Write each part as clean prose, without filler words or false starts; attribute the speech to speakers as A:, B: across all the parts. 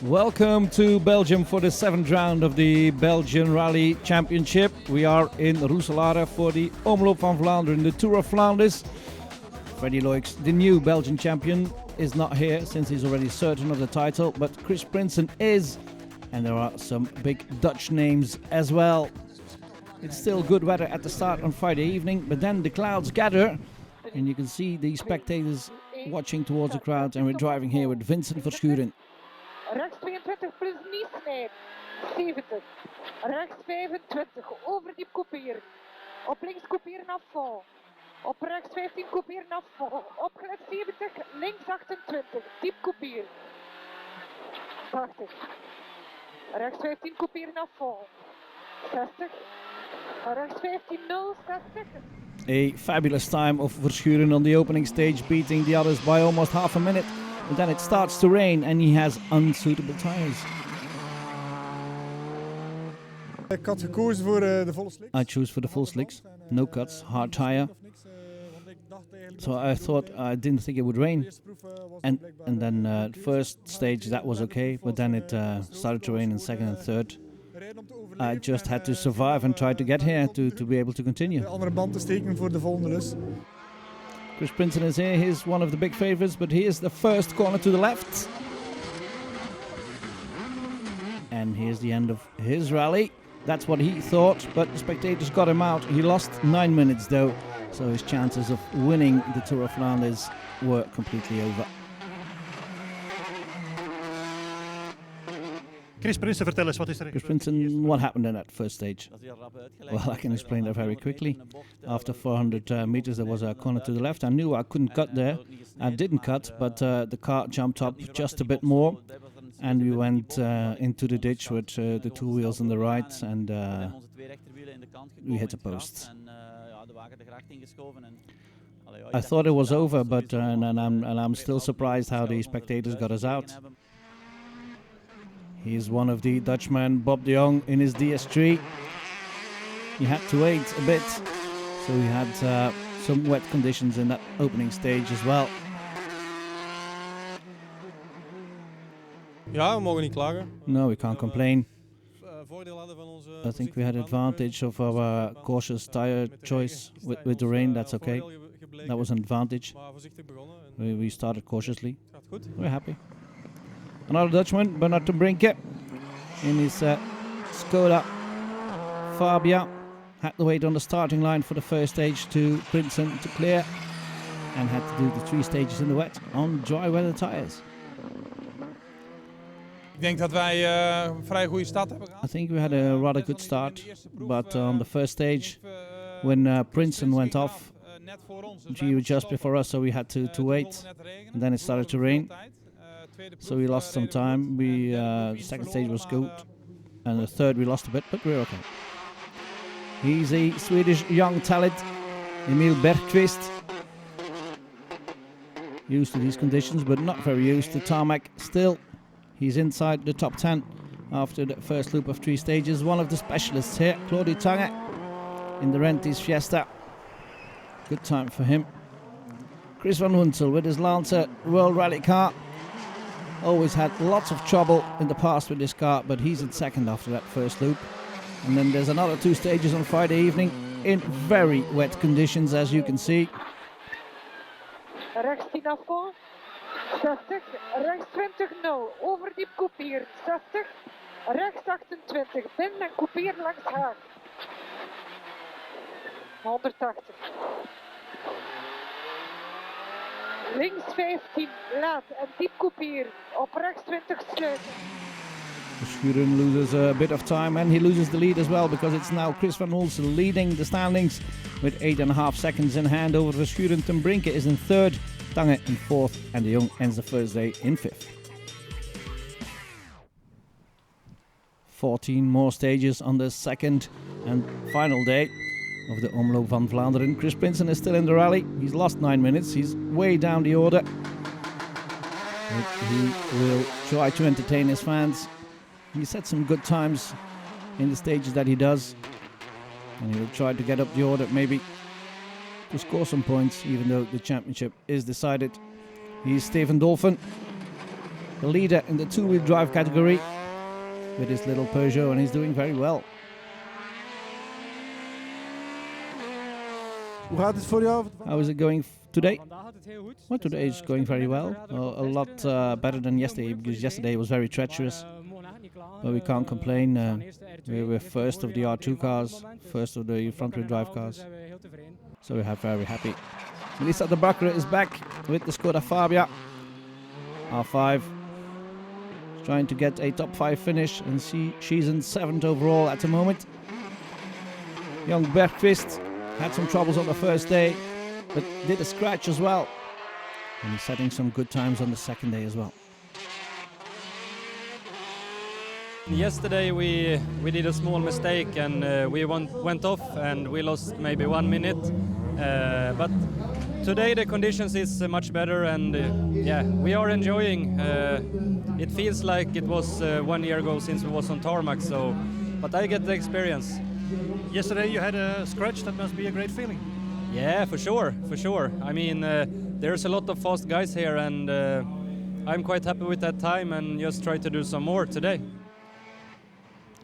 A: Welcome to Belgium for the 7th round of the Belgian Rally Championship. We are in Roeselare for the Omloop van Vlaanderen, the Tour of Flanders. Freddy Loix, the new Belgian champion, is not here since he's already certain of the title, but Chris Prinsen is, and there are some big Dutch names as well. It's still good weather at the start on Friday evening, but then the clouds gather and you can see the spectators watching towards the crowd, and we're driving here with Vincent Verschuren.
B: Rechts 22 plus Niesnij, 70. Rechts 25, overdiep kopieren. Op links kopieren afval. Op rechts 15 kopieren afval. Op glad 70, links 28, diep kopieren. 80. Rechts 15 kopieren afval. 60. Rechts 15, 0, 60.
A: A fabulous time of Verschuren on the opening stage, beating the others by almost half a minute. But then it starts to rain and he has unsuitable tires.
C: Ik had gekozen voor de volle slicks.
A: I chose for the full slicks, no cuts, hard tire. So I thought, I didn't think it would rain. And then first stage that was okay, but then it started to rain in second and third. I just had to survive and try to get here to be able to continue.
C: De andere band te steken voor de volgende lus.
A: Chris Prinsen is here. He's one of the big favorites, but here's the first corner to the left. And here's the end of his rally. That's what he thought, but the spectators got him out. He lost 9 minutes though, so his chances of winning the Tour of Flanders were completely over.
D: Chris Prinsen, vertel eens, wat is er?
A: Chris Prinsen, what happened in that first stage? Well, I can explain that very quickly. After 400 meters, there was a corner to the left. I knew I couldn't cut there. I didn't cut, but the car jumped up just a bit more. And we went into the ditch with the two wheels on the right, and we hit a post. I thought it was over, but and I'm still surprised how the spectators got us out. He's one of the Dutchmen, Bob de Jong, in his DS3. He had to wait a bit, so he had some wet conditions in that opening stage as well.
E: Ja, we mogen niet klagen.
A: No, we can't complain.
E: Voordeel hadden van onze.
A: I think we had advantage of our cautious tire choice with the rain. That's okay. That was an advantage.
E: Maar voorzichtig begonnen.
A: We started cautiously.
E: Gaat goed.
A: We're happy. Another Dutchman, Bernard de Brinke, in his Skoda Fabia. Had to wait on the starting line for the first stage to Prinsen to clear, and had to do the 3 stages in the wet on dry weather tires.
E: Ik denk dat wij een vrij goede start hebben gehad.
A: I think we had a rather good start, but on the first stage, when Prinsen went off, he was just before us, so we had to wait, and then it started to rain. So we lost some time. The second stage was good, and the third we lost a bit, but we're okay. He's a Swedish young talent, Emil Bergqvist. Used to these conditions, but not very used to tarmac. Still, he's inside the top 10 after the first loop of 3 stages. One of the specialists here, Claudio Tange, in the Renties Fiesta. Good time for him. Chris van Hunsel with his Lancer World Rally car. Always had lots of trouble in the past with this car, but he's in second after that first loop. And then there's another 2 stages on Friday evening in very wet conditions, as you can see.
B: Rechts 10 afval. 60. Rechts 20, 0. Overdiep kopieren. 60. Rechts 28. Bind en kopier langs Haag. 180. Links 15, laat en diep kopieren. Op rechts 20 sluiten.
A: Verschuren loses a bit of time, and he loses the lead as well, because it's now Chris van Hulsen leading the standings with 8.5 seconds in hand over Verschuren. Ten Brinke is in third, Tange in fourth, and de Jong ends the first day in fifth. 14 more stages on the second and final day of the Omloop van Vlaanderen. Chris Prinsen is still in the rally. He's lost 9 minutes. He's way down the order. But he will try to entertain his fans. He set some good times in the stages that he does. And he will try to get up the order, maybe to score some points, even though the championship is decided. He's Steven Dolphin. the leader in the two-wheel drive category with his little Peugeot, and he's doing very well.
C: Hoe gaat het voor jou?
A: How is it going today? Well, today is going very well. A lot better than yesterday, because yesterday was very treacherous. But we can't complain. We were first of the R2 cars, first of the front-wheel drive cars. So we're very happy. Melissa de Bakker is back with the Skoda Fabia. R5. Trying to get a top 5 finish, and she's in 7th overall at the moment. Young Bergqvist had some troubles on the first day, but did a scratch as well. And he's setting some good times on the second day as well.
D: Yesterday we did a small mistake, and we went off and we lost maybe 1 minute. But today the conditions is much better, and yeah, we are enjoying. It feels like it was 1 year ago since we was on tarmac, so but I get the experience.
F: Yesterday you had a scratch. That must be a great feeling.
D: Yeah, for sure. I mean, there's a lot of fast guys here, and I'm quite happy with that time, and just try to do some more today.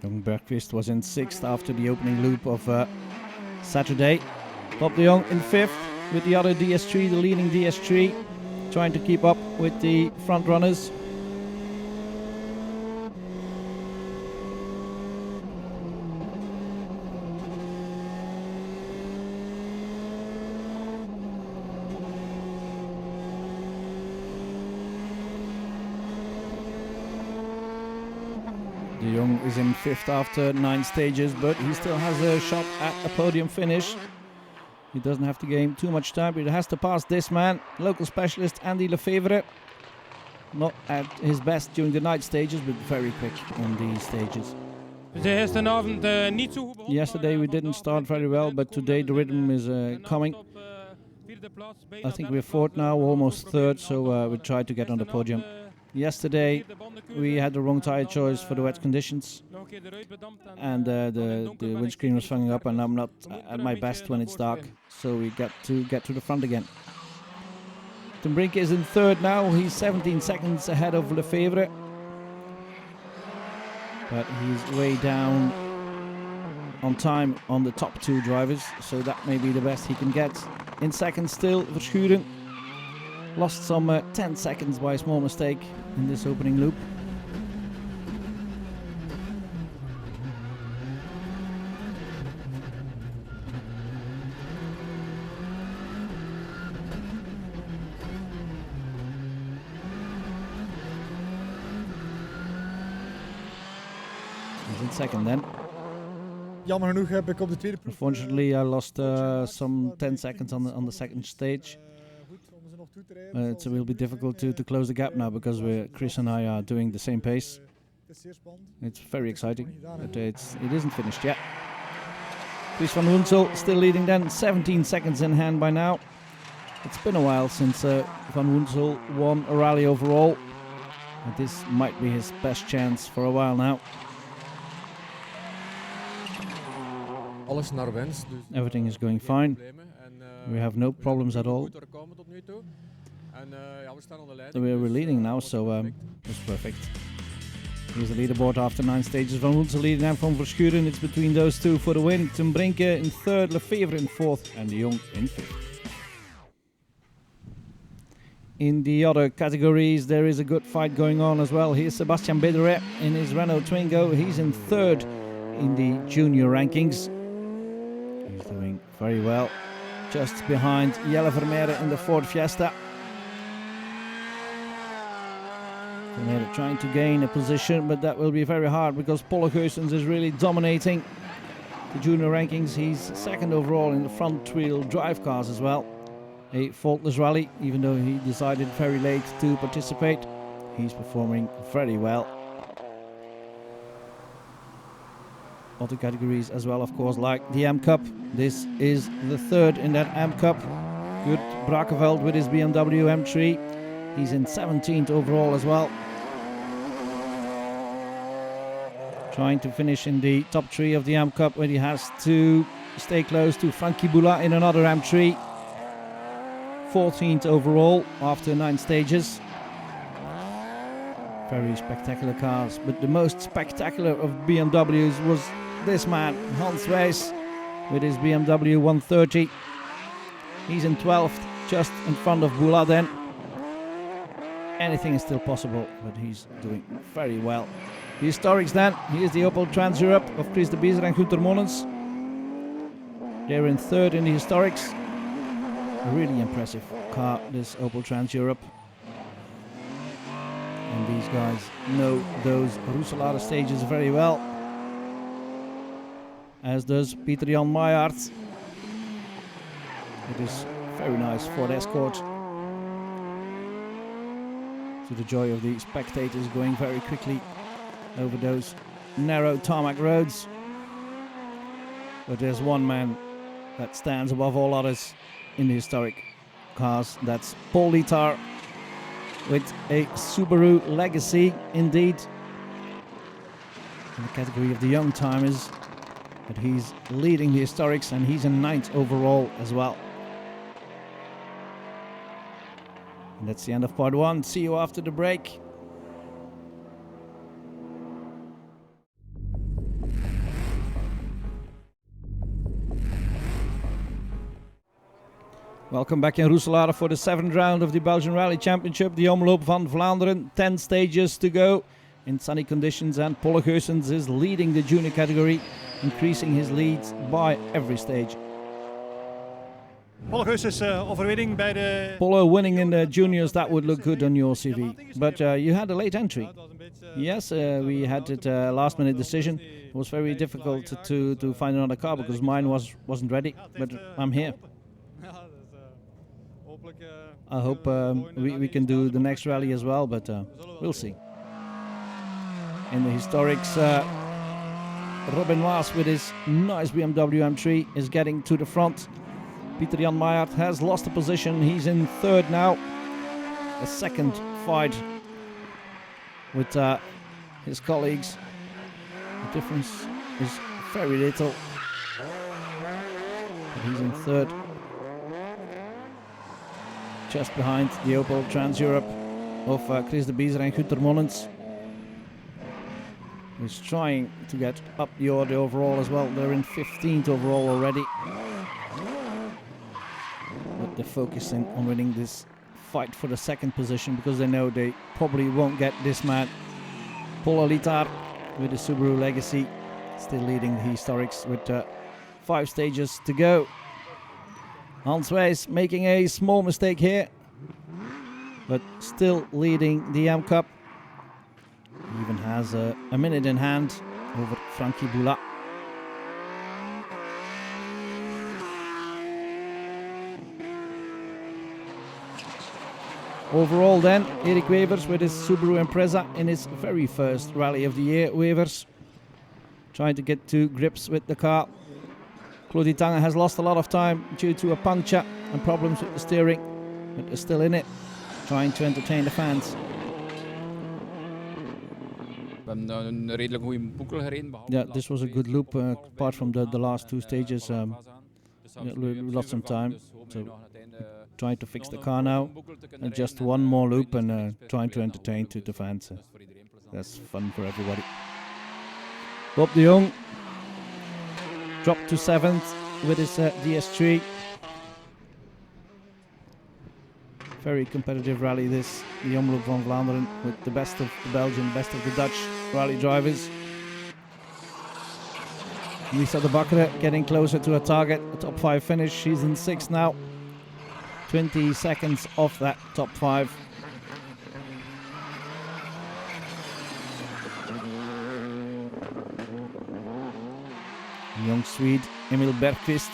A: Young Bergqvist was in 6th after the opening loop of Saturday. Bob de Jong in 5th with the other DS3, the leading DS3, trying to keep up with the front runners. De Jong is in 5th after 9 stages, but he still has a shot at a podium finish. He doesn't have to gain too much time, but he has to pass this man, local specialist Andy Lefevre. Not at his best during the night stages, but very quick on these stages. Yesterday we didn't start very well, but today the rhythm is coming. I think we're 4th now, almost 3rd, so we try to get on the podium. Yesterday we had the wrong tire choice for the wet conditions, and the windscreen was fogging up, and I'm not at my best when it's dark, so we got to get to the front again. Ten Brink is in 3rd now. He's 17 seconds ahead of Lefevre, but he's way down on time on the top 2 drivers, so that may be the best he can get. In 2nd still Verschuren. Lost some 10 seconds by a small mistake in this opening loop. He's in 2nd then.
C: Jammer genoeg heb ik op de tweede proef.
A: Unfortunately, I lost some 10 seconds on the 2nd stage. It will be difficult to close the gap now, because Chris and I are doing the same pace. It's very exciting, but it isn't finished yet. Chris van Woensel still leading then, 17 seconds in hand by now. It's been a while since Van Woensel won a rally overall, and this might be his best chance for a while now.
G: Alles naar wens.
A: Everything is going fine. We have no problems at all. We're leading now, so it's perfect. Here's the leaderboard after 9 stages. Van Woensel leading and from Verschuren. It's between those two for the win. Ten Brinke in 3rd, Lefevre in 4th, and de Jong in 5th. In the other categories, there is a good fight going on as well. Here's Sebastian Bederet in his Renault Twingo. He's in 3rd in the junior rankings. He's doing very well. Just behind Jelle Vermeer in the Ford Fiesta. Vermeer trying to gain a position, but that will be very hard, because Paul Geusens is really dominating the junior rankings. He's 2nd overall in the front wheel drive cars as well. A faultless rally, even though he decided very late to participate. He's performing very well. Other categories as well, of course, like the M Cup. This is the 3rd in that M Cup. Good Brakeveld with his BMW M3. He's in 17th overall as well. Trying to finish in the top 3 of the M Cup, where he has to stay close to Frankie Boula in another M3. 14th overall after 9 stages. Very spectacular cars, but the most spectacular of BMWs was this man, Hans Wijs, with his BMW 130. He's in 12th, just in front of Bouladen. Anything is still possible, but he's doing very well. The historics then, here's the Opel Trans-Europe of Chris de Biezer and Günter Monnens. They're in 3rd in the historics. A really impressive car, this Opel Trans-Europe. And these guys know those Roeselare stages very well. As does Pieter-Jan Meijaert. It is very nice Ford Escort. To the joy of the spectators, going very quickly over those narrow tarmac roads. But there's one man that stands above all others in the historic cars. That's Paul Litar with a Subaru Legacy, indeed. In the category of the young timers. But he's leading the historics and he's in 9th overall as well. And that's the end of part 1. See you after the break. Welcome back in Roeselare for the 7th round of the Belgian Rally Championship, the Omloop van Vlaanderen. 10 stages to go in sunny conditions, and Polle Geusens is leading the junior category, increasing his leads by every stage.
F: Polle Geusens overwinning bij de...
A: Polle winning in the juniors, that would look good on your CV. But you had a late entry. Yes, we had it last minute decision. It was very difficult to find another car because mine wasn't ready, but I'm here. I hope we can do the next rally as well, but we'll see. In the historics, Robin Waas with his nice BMW M3 is getting to the front. Pieter-Jan Meijaert has lost a position. He's in 3rd now. A second fight with his colleagues. The difference is very little. But he's in 3rd. Just behind the Opel Trans-Europe of Chris de Biezer and Günter Monnens. He's trying to get up the order overall as well. They're in 15th overall already. But they're focusing on winning this fight for the 2nd position because they know they probably won't get this man. Paul Litar with the Subaru Legacy still leading the historics with 5 stages to go. Hans Wijs making a small mistake here, but still leading the M Cup. He even has a minute in hand over Frankie Boula. Overall then, Erik Wevers with his Subaru Impreza in his very first rally of the year. Wevers trying to get to grips with the car. Claudie Tange has lost a lot of time due to a puncture and problems with the steering, but is still in it, trying to entertain the fans. Yeah, this was a good loop, apart from the last 2 stages. We lost some time, so trying to fix the car now. And just one more loop and trying to entertain to the fans. That's fun for everybody. Bob de Jong dropped to 7th with his DS3. Very competitive rally this, the Omloop van Vlaanderen, with the best of the Belgian, best of the Dutch rally drivers. Lisa de Bakkere getting closer to her target, a top 5 finish. She's in 6th now, 20 seconds off that top 5. Young Swede Emil Bergqvist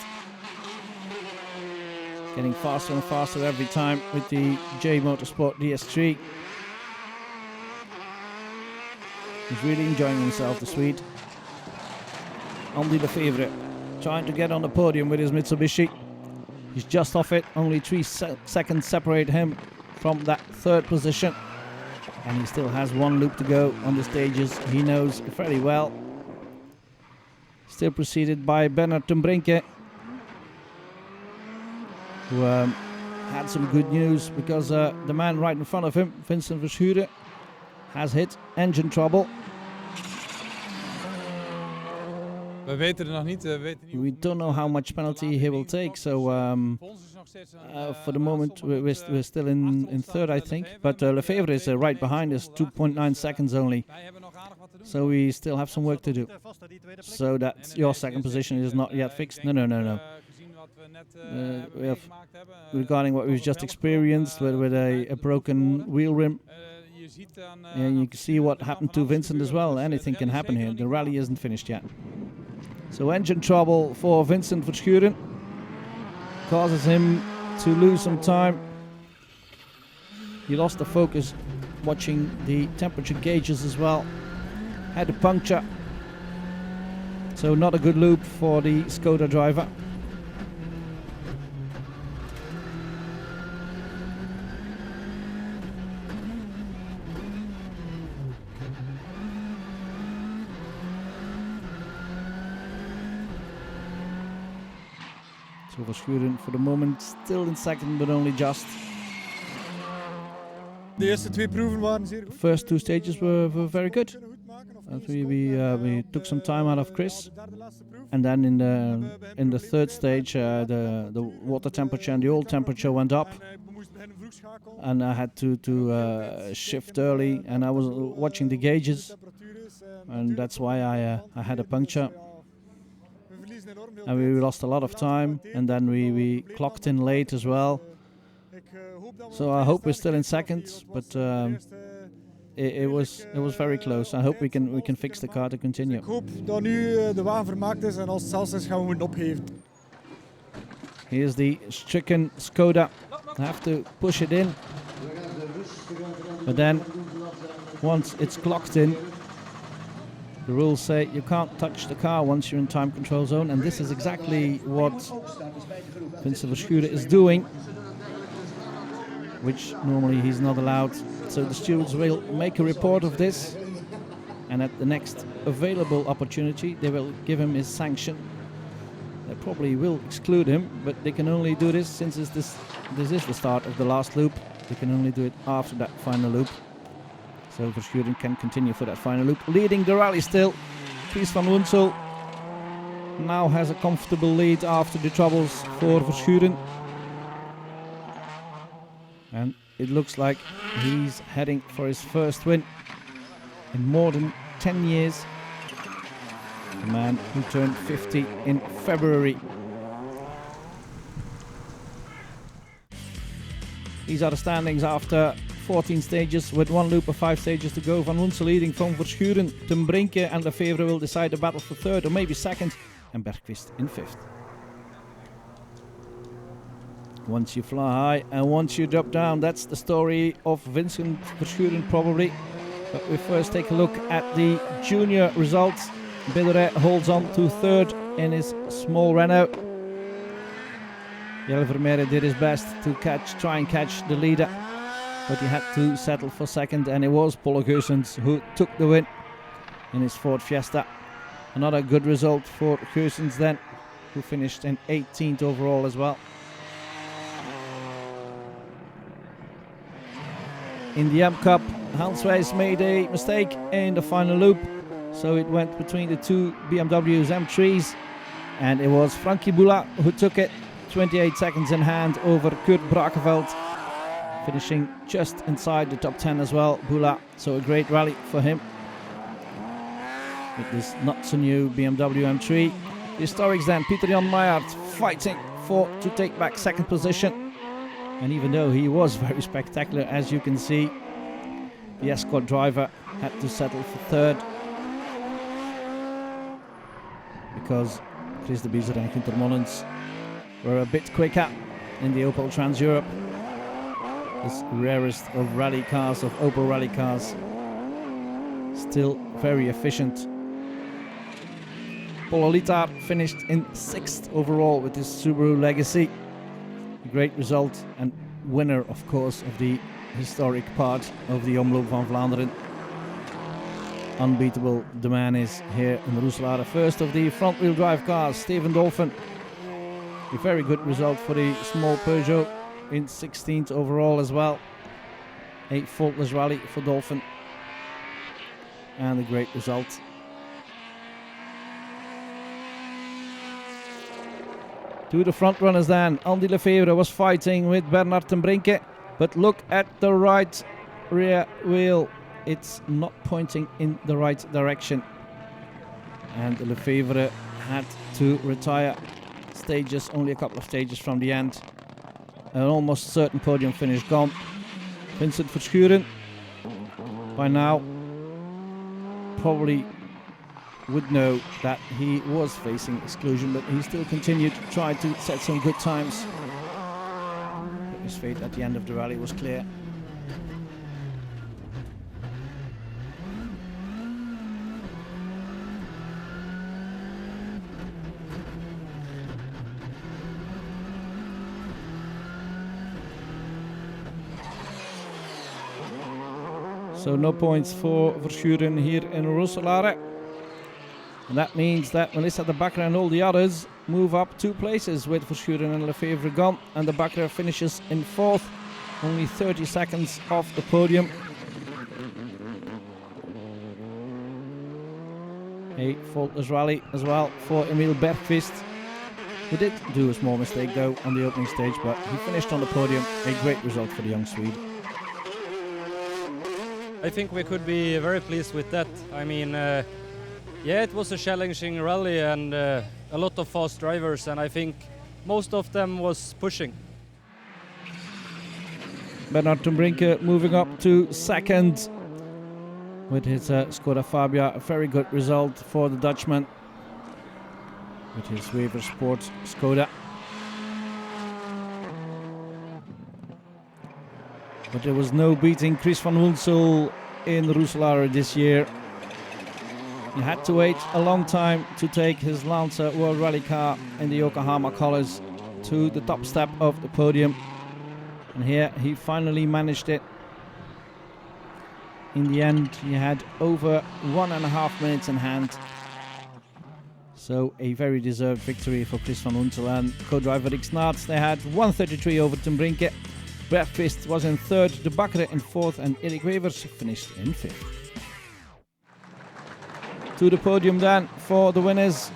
A: getting faster and faster every time with the J Motorsport DS3. He's really enjoying himself, the Swede. Andy Lefevre trying to get on the podium with his Mitsubishi. He's just off it, only 3 seconds separate him from that 3rd position. And he still has 1 loop to go on the stages he knows very well. Still preceded by Bernard ten Brinke, who had some good news because the man right in front of him, Vincent Verschuren, has hit engine trouble.
E: We weten nog niet.
A: We don't know how much penalty he will take, so for the moment we're still in third, I think. But Lefevre is right behind us, 2.9 seconds only. So we still have some work to do. So that your second position is not yet fixed. No. We have, regarding what we've just experienced with a broken wheel rim. And you can see what happened to Vincent as well. Anything can happen here. The rally isn't finished yet. So engine trouble for Vincent Verschuren causes him to lose some time. He lost the focus watching the temperature gauges as well. Had a puncture. So not a good loop for the Skoda driver. So Verschuren for the moment still in second, but only just.
C: De eerste twee proeven waren zeer goed.
A: First two stages were very good. We took some time out of Chris, and then in the third stage the water temperature and the oil temperature went up, and I had to shift early, and I was watching the gauges, and that's why I had a puncture. And we lost a lot of time, and then we clocked in late as well. So I hope we're still in second, but it was very close. I hope we can fix the car to continue.
C: Ik hoop dat nu de wagen vermaakt is en als het zelfs is gaan we moeten opgeven.
A: Here's the stricken Skoda. Have to push it in, but then once it's clocked in, the rules say you can't touch the car once you're in time control zone, and this is exactly what Vincent Verschuren is doing, which normally he's not allowed. So the stewards will make a report of this, and at the next available opportunity they will give him his sanction. They probably will exclude him, but they can only do this since this is the start of the last loop. They can only do it after that final loop. So Verschuren can continue for that final loop. Leading the rally still, Chris van Woensel now has a comfortable lead after the troubles for Verschuren. And it looks like he's heading for his first win in more than 10 years. The man who turned 50 in February. These are the standings after 14 stages with one loop of 5 stages to go. Van Woensel leading from Verschuren, Ten Brinke and Lefevre will decide the battle for third or maybe second, and Bergqvist in fifth. Once you fly high and once you drop down, that's the story of Vincent Verschuren probably. But we first take a look at the junior results. Bideret holds on to third in his small Renault. Jelle Vermeer did his best to try and catch the leader, but he had to settle for second, and it was Paul Geusens who took the win in his Ford Fiesta. Another good result for Geusens then, who finished in 18th overall as well. In the M Cup, Hans Wijs made a mistake in the final loop, so it went between the two BMW's M3s, and it was Frankie Boula who took it, 28 seconds in hand over Kurt Brakeveld, finishing just inside the top 10 as well, Boula, so a great rally for him with this not so new BMW M3. The historics then, Pieter Jan Meijert fighting to take back second position, and even though he was very spectacular, as you can see, the Escort driver had to settle for third because Chris de Biezer and Günter Mollens were a bit quicker in the Opel Trans Europe, this rarest of rally cars, of Opel rally cars. Still very efficient. Paul Olitar finished in 6th overall with his Subaru Legacy. A great result, and winner of course of the historic part of the Omloop van Vlaanderen. Unbeatable the man is here in Roeselare. First of the front wheel drive cars, Steven Dolphin. A very good result for the small Peugeot in 16th overall as well. A faultless rally for Dolphin. and a great result. To the front runners then. Andy Lefevre was fighting with Bernard ten Brinke, but look at the right rear wheel. It's not pointing in the right direction. And Lefevre had to retire stages, only a couple of stages from the end. An almost certain podium finish gone. Vincent Verschuren, by now, probably would know that he was facing exclusion, but he still continued to try to set some good times. But his fate at the end of the rally was clear. So no points for Verschuren here in Roeselare. And that means that Melissa de Bakker and all the others move up 2 places with Verschuren and Lefevre gone. And de Bakker finishes in 4th, only 30 seconds off the podium. A faultless rally as well for Emil Bergqvist, who did do a small mistake though on the opening stage, but he finished on the podium. A great result for the young Swede.
D: I think we could be very pleased with that. I mean, yeah, it was a challenging rally and a lot of fast drivers, and I think most of them was pushing.
A: Bernard ten Brinke moving up to 2nd with his Skoda Fabia. A very good result for the Dutchman with his Weber Sports Skoda. But there was no beating Chris van Woensel in Roeselare this year. He had to wait a long time to take his Lancer World Rally car in the Yokohama colors to the top step of the podium. And here he finally managed it. In the end, he had over 1.5 minutes in hand. So a very deserved victory for Chris van Woensel and co-driver Rick Snaerts. They had 1:33 over ten Brinke. Bergqvist was in 3rd, de Bakker in 4th, and Erik Wevers finished in 5th. To the podium then for the winners.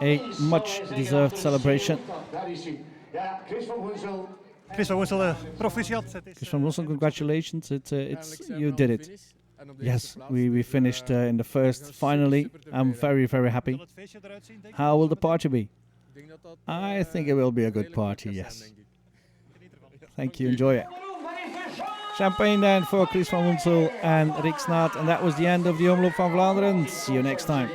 A: A much deserved celebration.
F: Chris van Woensel, proficiat.
A: Chris van Woensel, congratulations! You did it. Yes, we finished in the 1st. Finally, I'm very happy. How will the party be? I think it will be a good party. Yes. Thank you, enjoy it. Champagne then for Chris van Woensel and Rick Snaert. And that was the end of the Omloop van Vlaanderen. See you next time.